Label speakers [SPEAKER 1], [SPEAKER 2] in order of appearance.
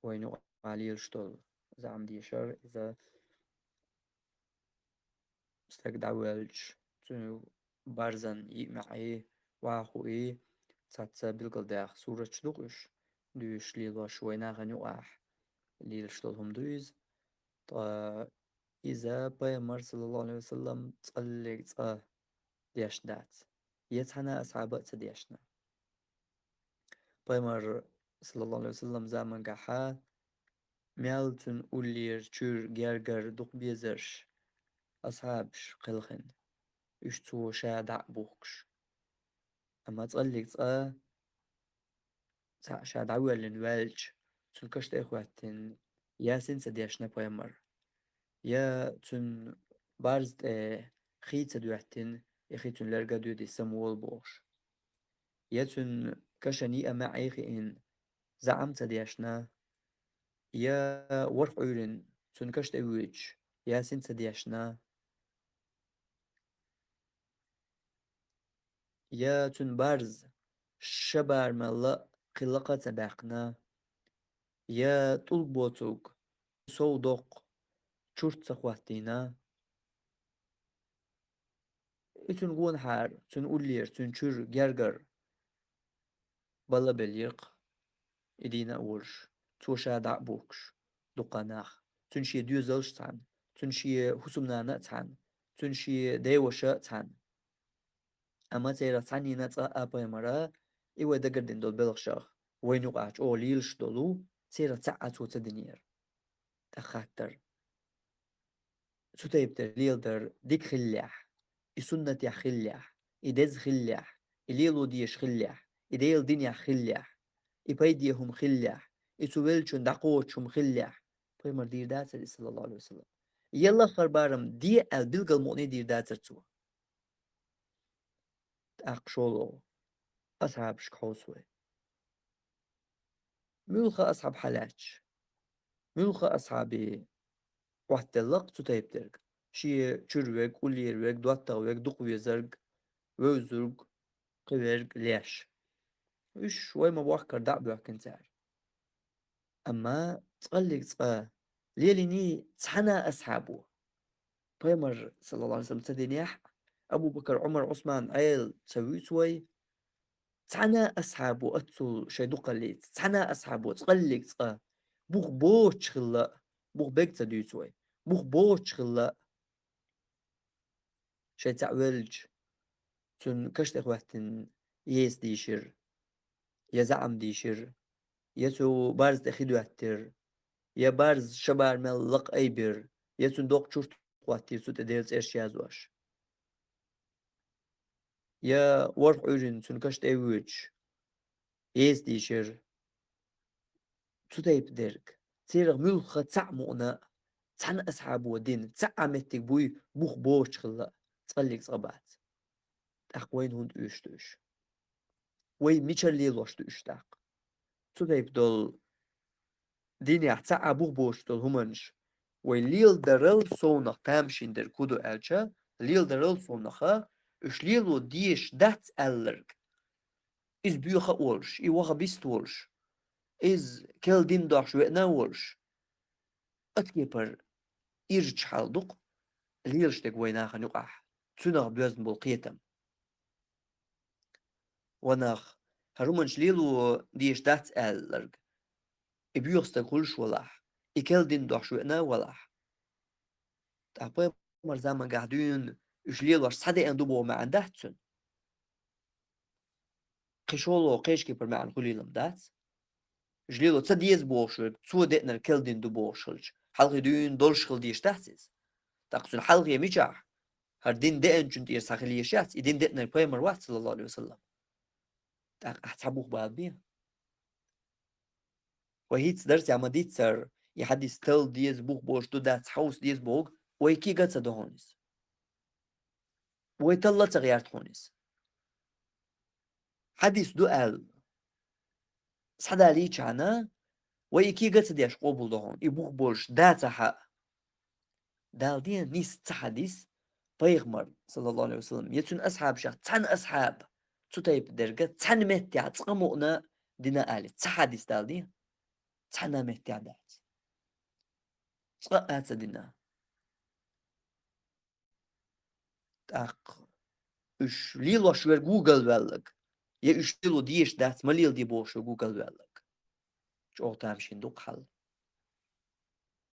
[SPEAKER 1] وين عليه الشطل زعم ديشر إذا استجدع ولش تنو بارزن معي واخو ساتسا بالقلداخ سورة شلوغش دوش ليلو شوينا غنيو ليل شطلهم دوز طا إذا بيامر صلى الله عليه وسلم تصلي ديشنات يتحنا أصحابه تديشنا بيامر صلى الله عليه وسلم زمن قحا ميالتن أولير تشور جرجر دوق بيزرش أصحابش قلخن يشتو شادع بوكش أما تصلي شادع ولن والج تنكشت إخواتن ياسين سديشنا بيامر يا تن بارز خيت سدوحتن يخيتن لرقا دي سمول بوش يا تن كشني أما عيخين زعم سديشنا يا ورق عيرن تنكشت إويج ياسين سديشنا يا تن بارز شبار ملا قلقة سباقنا يا طول بوتوك صودق شورت سخواتينا إتن قون حار تن أولير تن شور جرجر بلا بليق إدينا أورش توشا دعبوكش دقناخ تنشي ديوزلش تان تنشي حسومنا نتان تنشي ديوشا تان أما تيرا تاني نتا أبا مرا إيوا دقردين دول بلغشاخ وين يقعج أو ليلش دولو تيرا تعاتو تدنير تخاتر ستيبتر ليلدر ديك خليح إسنة يا خليح إدز خليح إليلو ديش خليح إديل دنيا خليح إبايديهم خليح إسويلشون دقوتشم خليح بيمر دير داتر صلى الله عليه وسلم يلا خربارم دي البلغ المؤني دير داتر تو أقشولو أصحاب شكوسوي ملخا أصحاب حلاج ملخا أصحابي واحد اللق ستيبتر شي تشروك وليروك دواتاوك دقويزرق وزرق قبرق ليش وش شوي ما بوحكر دعبه كنتار أما تقلق ليليني تحنا أصحابه بيمر صلى الله عليه وسلم تدينيح أبو بكر عمر عثمان عيل تسوي سوي تحنا أصحابه أتصل شيدوق اللي تحنا أصحابه تقلق بوخ بوش خلا بوخ بيك تدوي سوي بوخ بوش خلا شي تعولج تن كشت إخواتن يس ديشر يزعم ديشر يسو بارز تخيدو هتر يا بارز شبار ملق أيبر يسو دوق شورت خواتي سو تديلز إرش يازواش يا ورق عجن سن كشت أيوج يس ديشر سو تايب ديرك تيرغ ملخة تعمقنا تحن أصحاب ودين تعمتك بوي بوخ بوش خلا تقلق صبات أخوين هند أشتوش وي ميشر ليلوش أشتاق سو تايب دول ديني أحتاق بوخ بوش دول همنش وليل درل صونخ تامشين در كودو ألشا ليل درل صونخا إش ليلو ديش دات ألرق إز بيوخا أولش إي وخا بيست أولش إز كل دين داخش وإنا أولش أتكيبر إرج حالدوق ليلش تك ويناخا نقاح تنغ بيوزن بالقيتم وناخ هرومنش ليلو ديش دات ألرق إبيوخ تقولش ولاح إكل دين داخش وإنا ولاح أبوي مرزاما قاعدين إش ليلوش صدق أندوبو ما عندهتسن قشولو قيشكي برمعن قليلم دات جليلو تصديز بوشل سو دقنا الكلدين دو بوشلج حلقي دين دولشخل ديش تحتز تقصد حلقي ميجاح هر دين دقن جنت إير ساخلي يشات إدين دقنا البيمر واحد صلى الله عليه وسلم تاق أحتسابوه بعدين وهيت درس عمديت سر يحدث تل ديز بوخ بوش دو دات حوس ديز بوغ ويكي قد سدهونس ويتلا تغيرت هونس حديث دو قال صدا لي چانا ويكي قد سديش قوبل دهون يبوخ بوش دات حق دالدين نيس تحديث بيغمر صلى الله عليه وسلم يتون أصحاب شخ تن أصحاب تطيب درجة تن متع تقمؤنا دينا آلي تحديث دالدين Sana mehtiyadat. Tsqa dina. Tak. 3 yıl var Google vellik. Ya 3 yıl o diyeş ders malil diye boşu Google vellik. Çok tamam şimdi o kal.